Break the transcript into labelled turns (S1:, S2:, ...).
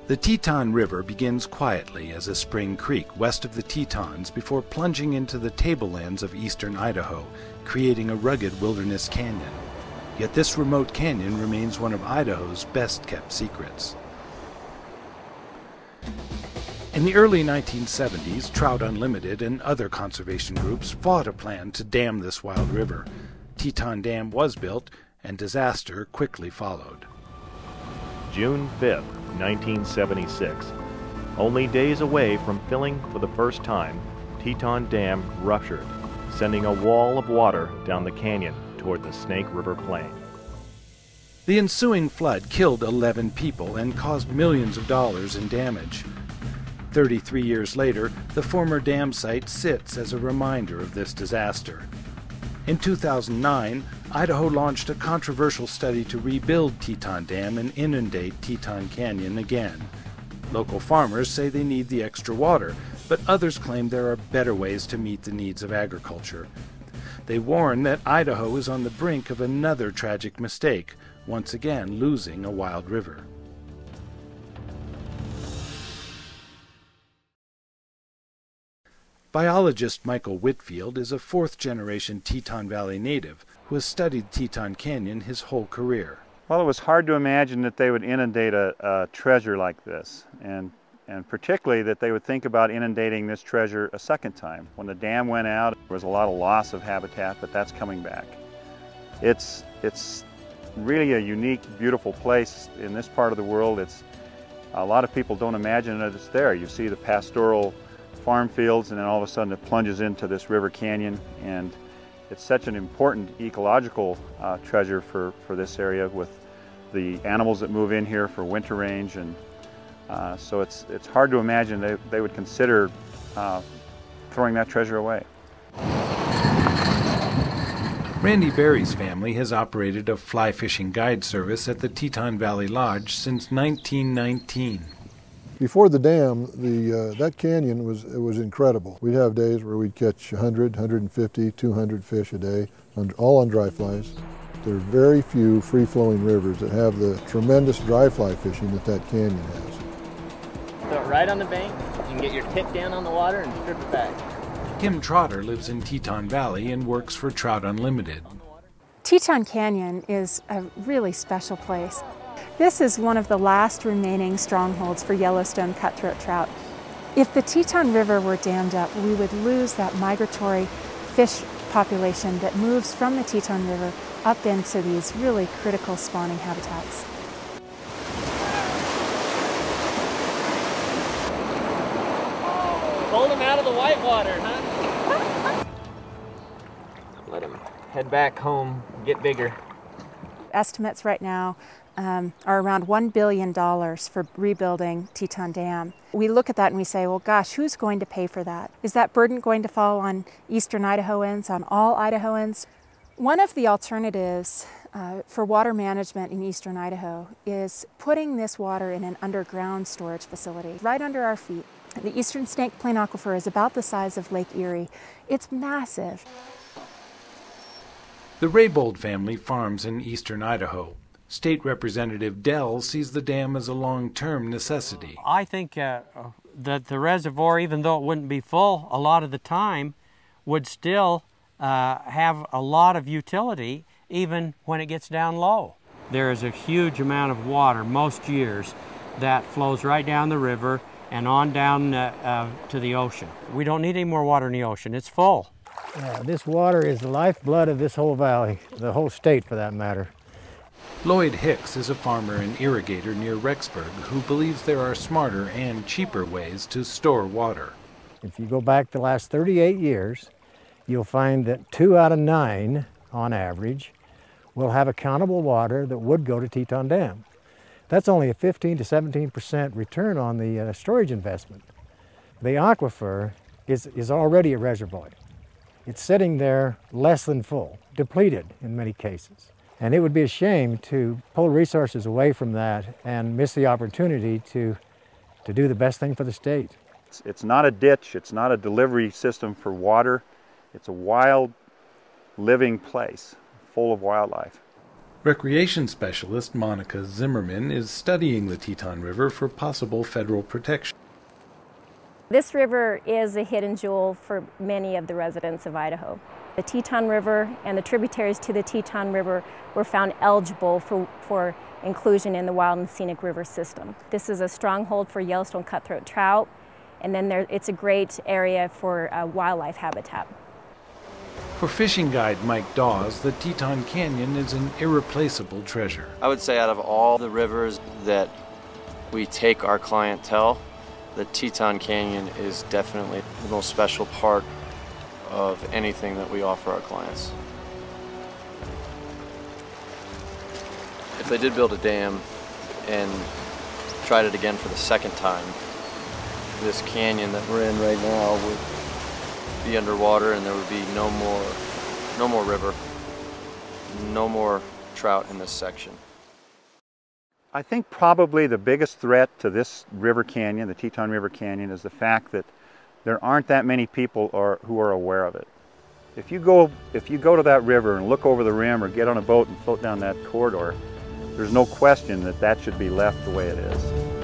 S1: The Teton River begins quietly as a spring creek west of the Tetons before plunging into the tablelands of eastern Idaho, creating a rugged wilderness canyon. Yet this remote canyon remains one of Idaho's best-kept secrets. In the early 1970s, Trout Unlimited and other conservation groups fought a plan to dam this wild river. Teton Dam was built, and disaster quickly followed.
S2: June 5th, 1976. Only days away from filling for the first time, Teton Dam ruptured, sending a wall of water down the canyon toward the Snake River Plain.
S1: The ensuing flood killed 11 people and caused millions of dollars in damage. 33 years later, the former dam site sits as a reminder of this disaster. In 2009, Idaho launched a controversial study to rebuild Teton Dam and inundate Teton Canyon again. Local farmers say they need the extra water, but others claim there are better ways to meet the needs of agriculture. They warn that Idaho is on the brink of another tragic mistake, once again losing a wild river. Biologist Michael Whitfield is a fourth-generation Teton Valley native who has studied Teton Canyon his whole career.
S3: Well, it was hard to imagine that they would inundate a treasure like this, and particularly that they would think about inundating this treasure a second time. When the dam went out, there was a lot of loss of habitat, but that's coming back. It's really a unique, beautiful place in this part of the world. A lot of people don't imagine that it's there. You see the pastoral farm fields, and then all of a sudden it plunges into this river canyon, and it's such an important ecological treasure for this area with the animals that move in here for winter range, and so it's hard to imagine they would consider throwing that treasure away.
S1: Randy Berry's family has operated a fly fishing guide service at the Teton Valley Lodge since 1919.
S4: Before the dam, that canyon was incredible. We'd have days where we'd catch 100, 150, 200 fish a day, all on dry flies. There are very few free-flowing rivers that have the tremendous dry fly fishing that canyon has.
S5: Throw it right on the bank, you can get your tip down on the water and strip it back.
S1: Kim Trotter lives in Teton Valley and works for Trout Unlimited.
S6: Teton Canyon is a really special place. This is one of the last remaining strongholds for Yellowstone cutthroat trout. If the Teton River were dammed up, we would lose that migratory fish population that moves from the Teton River up into these really critical spawning habitats.
S5: Pulled him out of the whitewater, huh? Let him head back home, get bigger.
S6: Estimates right now are around $1 billion for rebuilding Teton Dam. We look at that and we say, well, gosh, who's going to pay for that? Is that burden going to fall on eastern Idahoans, on all Idahoans? One of the alternatives for water management in eastern Idaho is putting this water in an underground storage facility right under our feet. The Eastern Snake Plain Aquifer is about the size of Lake Erie. It's massive.
S1: The Raybold family farms in eastern Idaho. State Representative Dell sees the dam as a long-term necessity.
S7: I think that the reservoir, even though it wouldn't be full a lot of the time, would still have a lot of utility even when it gets down low. There is a huge amount of water most years that flows right down the river and on down to the ocean. We don't need any more water in the ocean. It's full.
S8: This water is the lifeblood of this whole valley, the whole state for that matter.
S1: Lloyd Hicks is a farmer and irrigator near Rexburg who believes there are smarter and cheaper ways to store water.
S8: If you go back the last 38 years, you'll find that 2 out of 9, on average, will have accountable water that would go to Teton Dam. That's only a 15 to 17% return on the storage investment. The aquifer is already a reservoir. It's sitting there less than full, depleted in many cases. And it would be a shame to pull resources away from that and miss the opportunity to do the best thing for the state.
S3: It's not a ditch, it's not a delivery system for water. It's a wild, living place full of wildlife.
S1: Recreation specialist Monica Zimmerman is studying the Teton River for possible federal protection.
S9: This river is a hidden jewel for many of the residents of Idaho. The Teton River and the tributaries to the Teton River were found eligible for inclusion in the Wild and Scenic River System. This is a stronghold for Yellowstone cutthroat trout, and then it's a great area for wildlife habitat.
S1: For fishing guide Mike Dawes, the Teton Canyon is an irreplaceable treasure.
S10: I would say out of all the rivers that we take our clientele, the Teton Canyon is definitely the most special part of anything that we offer our clients. If they did build a dam and tried it again for the second time, this canyon that we're in right now would be underwater and there would be no more river, no more trout in this section.
S3: I think probably the biggest threat to this river canyon, the Teton River Canyon, is the fact that there aren't that many people who are aware of it. If you go to that river and look over the rim or get on a boat and float down that corridor, there's no question that that should be left the way it is.